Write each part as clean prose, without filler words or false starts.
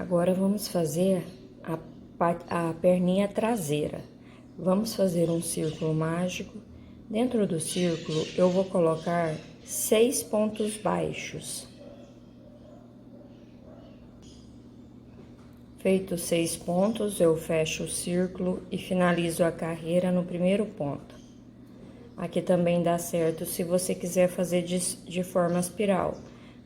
Agora vamos fazer a perninha traseira. Vamos fazer um círculo mágico. Dentro do círculo eu vou colocar 6 pontos baixos. Feitos 6 pontos, eu fecho o círculo e finalizo a carreira no primeiro ponto. Aqui também dá certo se você quiser fazer de forma espiral.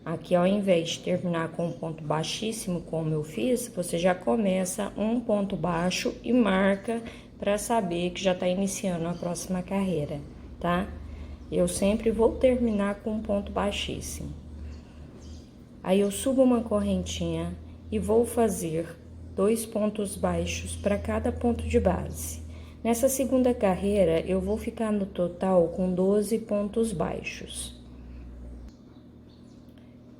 Aqui, ao invés de terminar com um ponto baixíssimo, como eu fiz, você já começa um ponto baixo e marca para saber que já está iniciando a próxima carreira, tá? Eu sempre vou terminar com um ponto baixíssimo. Aí, eu subo uma correntinha e vou fazer 2 pontos baixos para cada ponto de base. Nessa segunda carreira, eu vou ficar no total com 12 pontos baixos.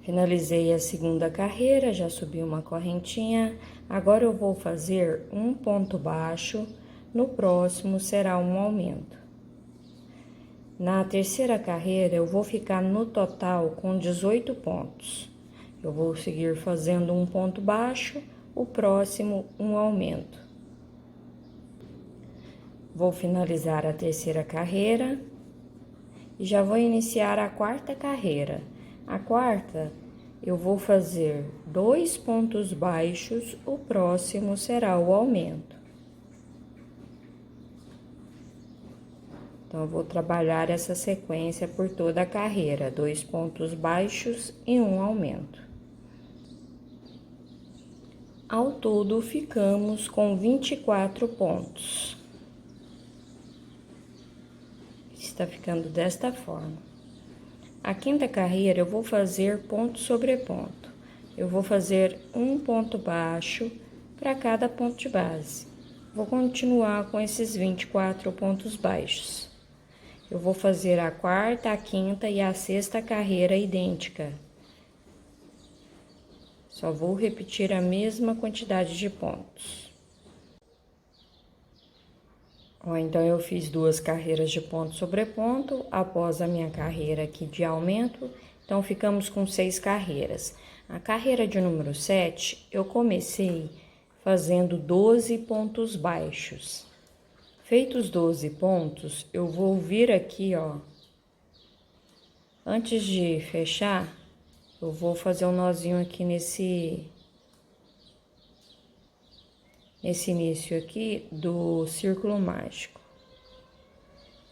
Finalizei a segunda carreira, já subi uma correntinha. Agora eu vou fazer um ponto baixo, no próximo será um aumento. Na terceira carreira, eu vou ficar no total com 18 pontos. Eu vou seguir fazendo um ponto baixo, o próximo um aumento. Vou finalizar a terceira carreira e já vou iniciar a quarta carreira. A quarta, eu vou fazer 2 pontos baixos, o próximo será o aumento. Então, eu vou trabalhar essa sequência por toda a carreira, 2 pontos baixos e um aumento. Ao todo, ficamos com 24 pontos. Está ficando desta forma. A quinta carreira, eu vou fazer ponto sobre ponto. Eu vou fazer um ponto baixo para cada ponto de base. Vou continuar com esses 24 pontos baixos. Eu vou fazer a quarta, a quinta e a sexta carreira idêntica. Só vou repetir a mesma quantidade de pontos. Então, eu fiz 2 carreiras de ponto sobre ponto, após a minha carreira aqui de aumento, então ficamos com 6 carreiras. A carreira de número 7, eu comecei fazendo 12 pontos baixos. Feitos 12 pontos, eu vou vir aqui, ó. Antes de fechar, eu vou fazer um nozinho aqui nesse início aqui do círculo mágico.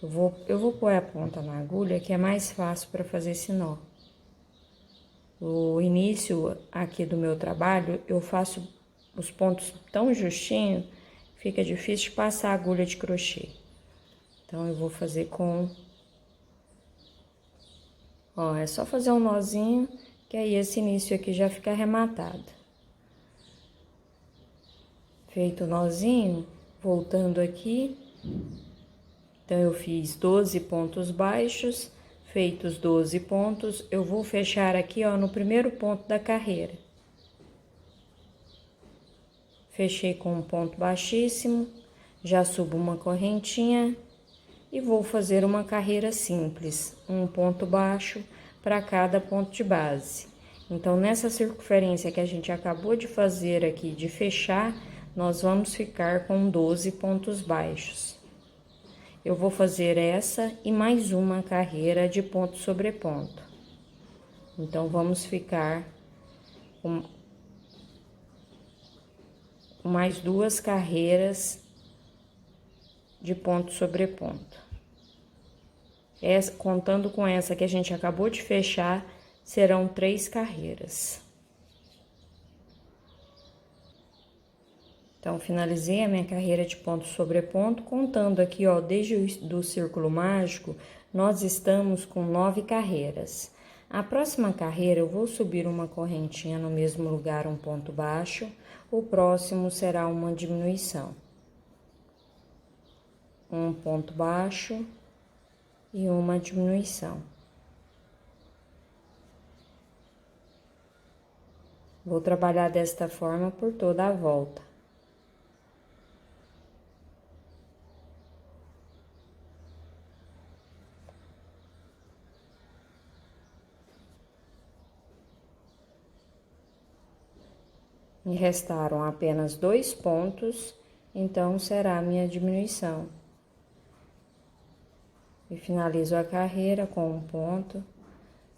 Eu vou pôr a ponta na agulha, que é mais fácil para fazer esse nó. O início aqui do meu trabalho, eu faço os pontos tão justinho, fica difícil de passar a agulha de crochê. Então, eu vou fazer com... Ó, é só fazer um nozinho, que aí esse início aqui já fica arrematado. Feito o nozinho, voltando aqui, então eu fiz 12 pontos baixos, feitos 12 pontos, eu vou fechar aqui, ó, no primeiro ponto da carreira. Fechei com um ponto baixíssimo, já subo uma correntinha e vou fazer uma carreira simples, um ponto baixo para cada ponto de base. Então, nessa circunferência que a gente acabou de fazer aqui, de fechar, nós vamos ficar com 12 pontos baixos. Eu vou fazer essa e mais uma carreira de ponto sobre ponto. Então, vamos ficar com mais 2 carreiras de ponto sobre ponto. Contando com essa que a gente acabou de fechar, serão 3 carreiras. Então, finalizei a minha carreira de ponto sobre ponto, contando aqui, ó, desde o círculo mágico, nós estamos com 9 carreiras. A próxima carreira, eu vou subir uma correntinha no mesmo lugar, um ponto baixo, o próximo será uma diminuição. Um ponto baixo e uma diminuição. Vou trabalhar desta forma por toda a volta. Me restaram apenas 2 pontos, então será a minha diminuição. E finalizo a carreira com um ponto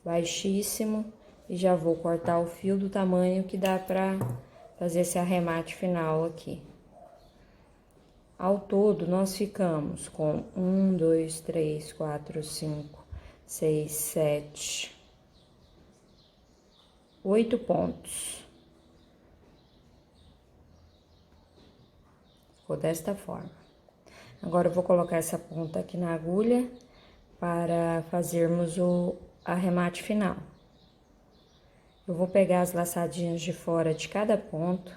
baixíssimo e já vou cortar o fio do tamanho que dá para fazer esse arremate final aqui. Ao todo, nós ficamos com 1, 2, 3, 4, 5, 6, 7, 8 pontos. Ficou desta forma. Agora, eu vou colocar essa ponta aqui na agulha para fazermos o arremate final. Eu vou pegar as laçadinhas de fora de cada ponto.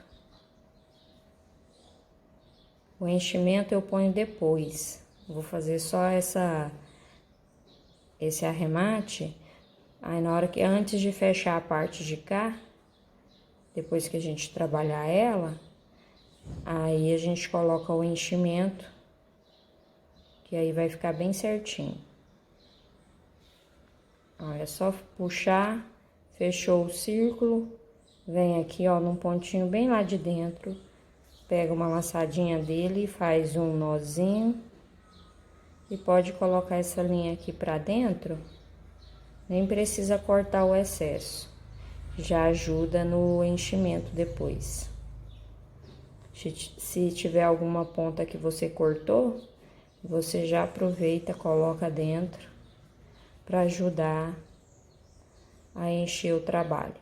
O enchimento eu ponho depois. Vou fazer só esse arremate. Aí na hora que antes de fechar a parte de cá, depois que a gente trabalhar ela, aí a gente coloca o enchimento, que aí vai ficar bem certinho. Ó, é só puxar, fechou o círculo, vem aqui, ó, num pontinho bem lá de dentro. Pega uma laçadinha dele, faz um nozinho e pode colocar essa linha aqui pra dentro, nem precisa cortar o excesso, já ajuda no enchimento depois. Se tiver alguma ponta que você cortou, você já aproveita, coloca dentro para ajudar a encher o trabalho.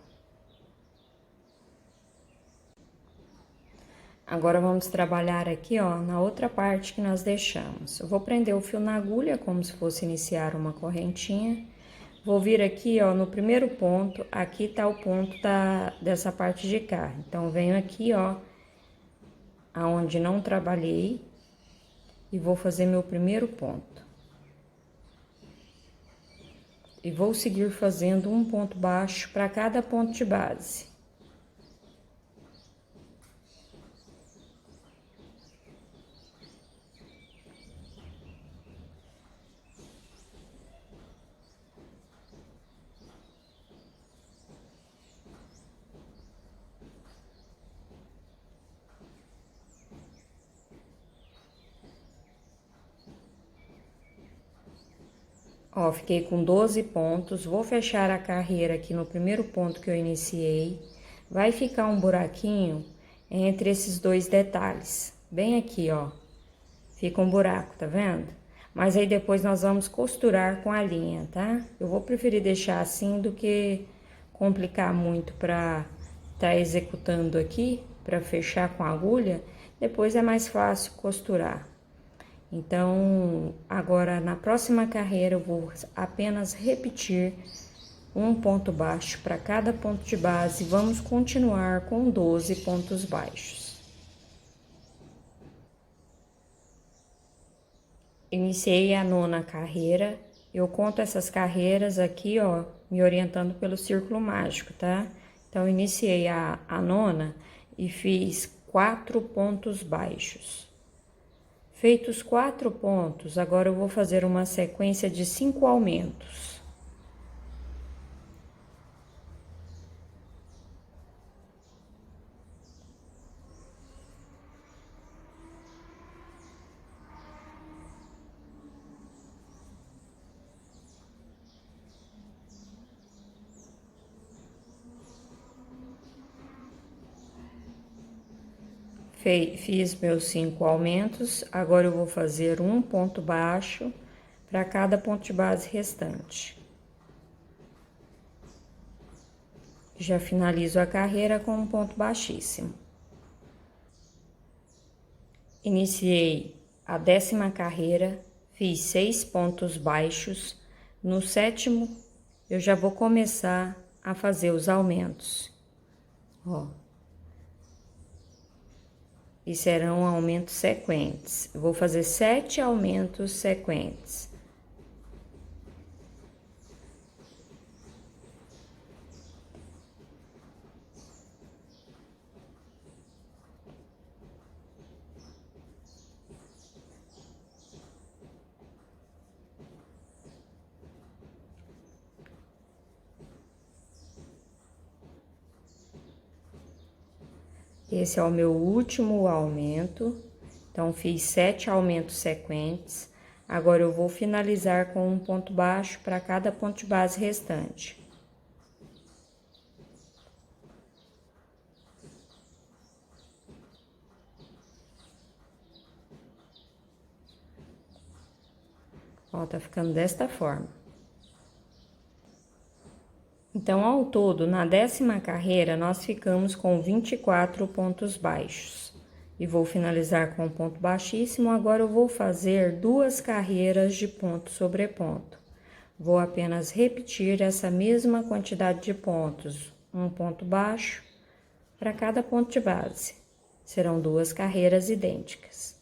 Agora, vamos trabalhar aqui, ó, na outra parte que nós deixamos. Eu vou prender o fio na agulha, como se fosse iniciar uma correntinha. Vou vir aqui, ó, no primeiro ponto, aqui tá o ponto dessa parte de cá. Então, venho aqui, ó, aonde não trabalhei, e vou fazer meu primeiro ponto. E vou seguir fazendo um ponto baixo para cada ponto de base. Ó, fiquei com 12 pontos, vou fechar a carreira aqui no primeiro ponto que eu iniciei. Vai ficar um buraquinho entre esses dois detalhes, bem aqui, ó. Fica um buraco, tá vendo? Mas aí depois nós vamos costurar com a linha, tá? Eu vou preferir deixar assim do que complicar muito pra tá executando aqui, pra fechar com a agulha. Depois é mais fácil costurar. Então, agora na próxima carreira eu vou apenas repetir um ponto baixo para cada ponto de base. Vamos continuar com 12 pontos baixos. Iniciei a 9ª carreira. Eu conto essas carreiras aqui, ó, me orientando pelo círculo mágico, tá? Então, iniciei a 9ª e fiz 4 pontos baixos. Feitos 4 pontos, agora eu vou fazer uma sequência de 5 aumentos. Fiz meus 5 aumentos, agora eu vou fazer um ponto baixo para cada ponto de base restante. Já finalizo a carreira com um ponto baixíssimo. Iniciei a 10ª carreira, fiz 6 pontos baixos. No 7º, eu já vou começar a fazer os aumentos, ó. E serão aumentos sequentes. Eu vou fazer 7 aumentos sequentes. Esse é o meu último aumento. Então, fiz 7 aumentos sequentes. Agora, eu vou finalizar com um ponto baixo para cada ponto de base restante. Ó, tá ficando desta forma. Então, ao todo, na 10ª carreira, nós ficamos com 24 pontos baixos. E vou finalizar com um ponto baixíssimo. Agora, eu vou fazer 2 carreiras de ponto sobre ponto. Vou apenas repetir essa mesma quantidade de pontos, um ponto baixo para cada ponto de base. Serão 2 carreiras idênticas.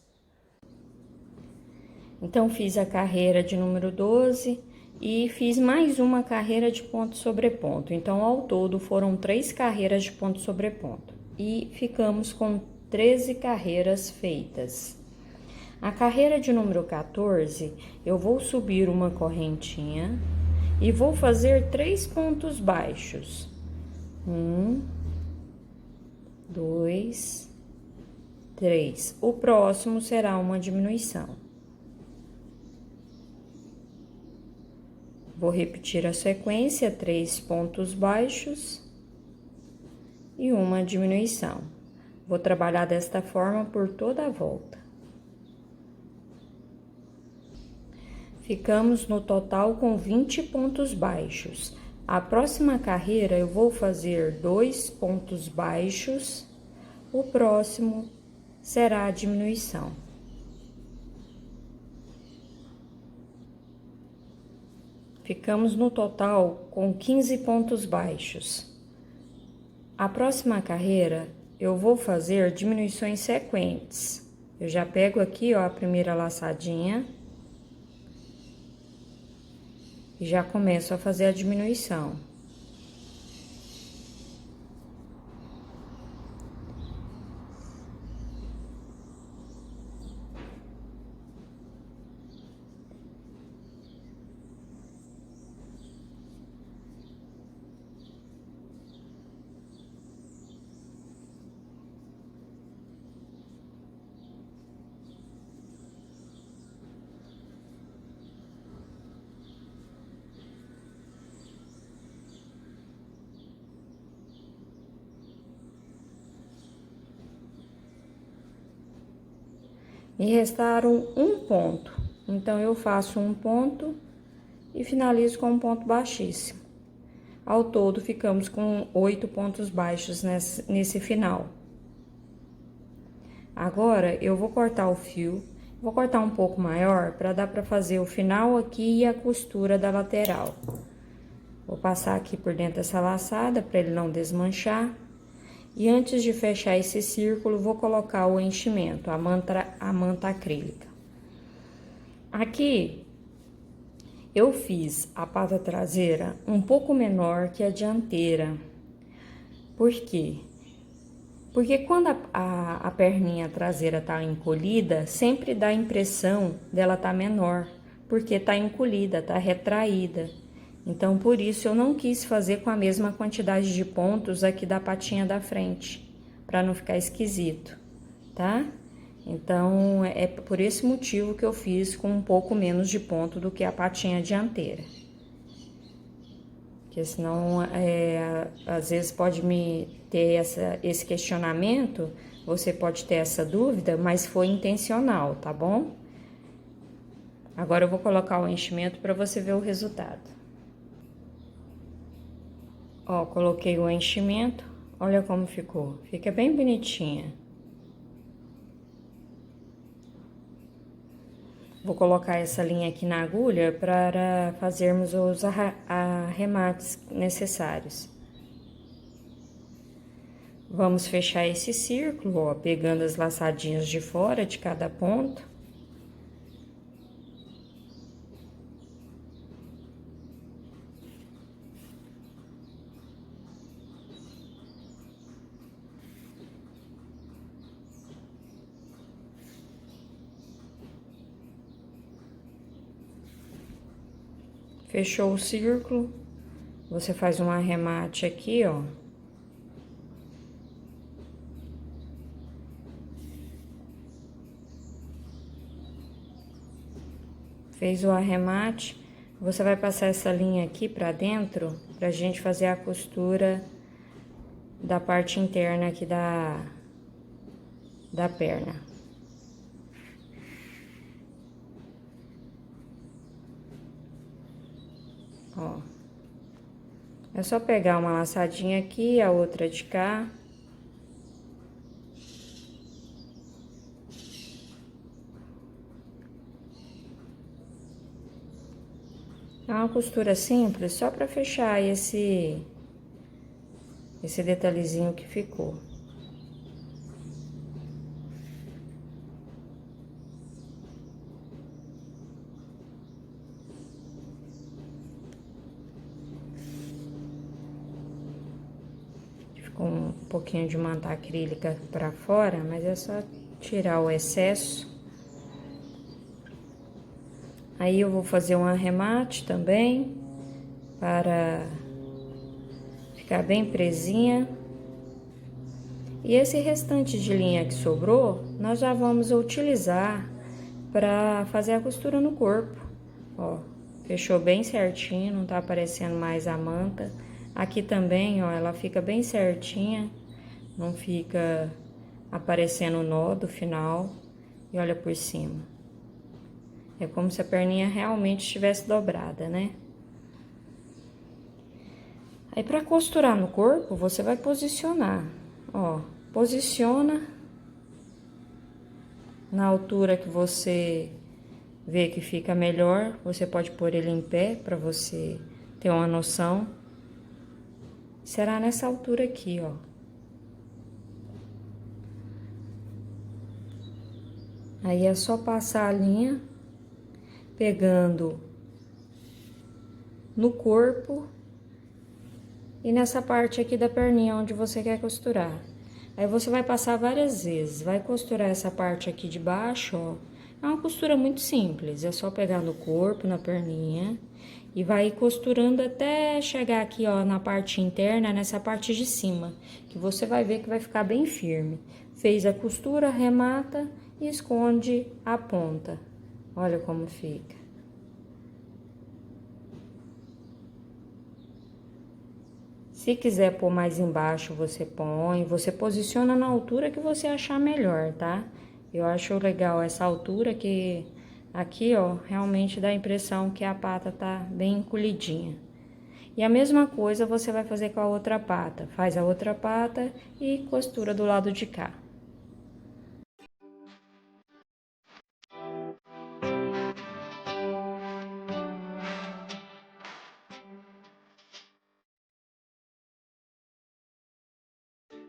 Então, fiz a carreira de número 12 e fiz mais uma carreira de ponto sobre ponto. Então, ao todo, foram 3 carreiras de ponto sobre ponto. E ficamos com 13 carreiras feitas. A carreira de número 14, eu vou subir uma correntinha e vou fazer 3 pontos baixos. 1, 2, 3. O próximo será uma diminuição. Vou repetir a sequência, 3 pontos baixos e uma diminuição. Vou trabalhar desta forma por toda a volta. Ficamos no total com 20 pontos baixos. A próxima carreira eu vou fazer 2 pontos baixos, o próximo será a diminuição. Ficamos no total com 15 pontos baixos. A próxima carreira, eu vou fazer diminuições sequentes. Eu já pego aqui, ó, a primeira laçadinha e já começo a fazer a diminuição. Me restaram um ponto, então eu faço um ponto e finalizo com um ponto baixíssimo. Ao todo, ficamos com 8 pontos baixos nesse final. Agora, eu vou cortar o fio, vou cortar um pouco maior para dar para fazer o final aqui e a costura da lateral. Vou passar aqui por dentro dessa laçada para ele não desmanchar. E antes de fechar esse círculo, vou colocar o enchimento, a manta acrílica. Aqui, eu fiz a pata traseira um pouco menor que a dianteira. Por quê? Porque quando a perninha traseira tá encolhida, sempre dá a impressão dela tá menor, porque tá encolhida, tá retraída. Então, por isso, eu não quis fazer com a mesma quantidade de pontos aqui da patinha da frente, para não ficar esquisito, tá? Então, é por esse motivo que eu fiz com um pouco menos de ponto do que a patinha dianteira. Porque senão, às vezes pode ter esse questionamento, você pode ter essa dúvida, mas foi intencional, tá bom? Agora eu vou colocar o enchimento para você ver o resultado. Ó, coloquei o enchimento, olha como ficou. Fica bem bonitinha. Vou colocar essa linha aqui na agulha para fazermos os arremates necessários. Vamos fechar esse círculo, ó, pegando as laçadinhas de fora de cada ponto. Fechou o círculo, você faz um arremate aqui, ó. Fez o arremate, você vai passar essa linha aqui pra dentro pra gente fazer a costura da parte interna aqui da perna. Ó. É só pegar uma laçadinha aqui, a outra de cá. É uma costura simples, só pra fechar esse detalhezinho que ficou. Ficou um pouquinho de manta acrílica pra fora, mas é só tirar o excesso. Aí eu vou fazer um arremate também, para ficar bem presinha. E esse restante de linha que sobrou, nós já vamos utilizar para fazer a costura no corpo. Ó, fechou bem certinho, não tá aparecendo mais a manta. Aqui também, ó, ela fica bem certinha, não fica aparecendo o nó do final. E olha por cima. É como se a perninha realmente estivesse dobrada, né? Aí, pra costurar no corpo, você vai posicionar, ó, posiciona na altura que você vê que fica melhor. Você pode pôr ele em pé pra você ter uma noção. Será nessa altura aqui, ó. Aí é só passar a linha, pegando no corpo e nessa parte aqui da perninha onde você quer costurar. Aí você vai passar várias vezes, vai costurar essa parte aqui de baixo, ó. É uma costura muito simples, é só pegar no corpo, na perninha, e vai costurando até chegar aqui, ó, na parte interna, nessa parte de cima, que você vai ver que vai ficar bem firme. Fez a costura, remata e esconde a ponta. Olha como fica. Se quiser pôr mais embaixo, você põe. Você posiciona na altura que você achar melhor, tá? Eu acho legal essa altura que aqui, ó, realmente dá a impressão que a pata tá bem encolhidinha. E a mesma coisa você vai fazer com a outra pata. Faz a outra pata e costura do lado de cá.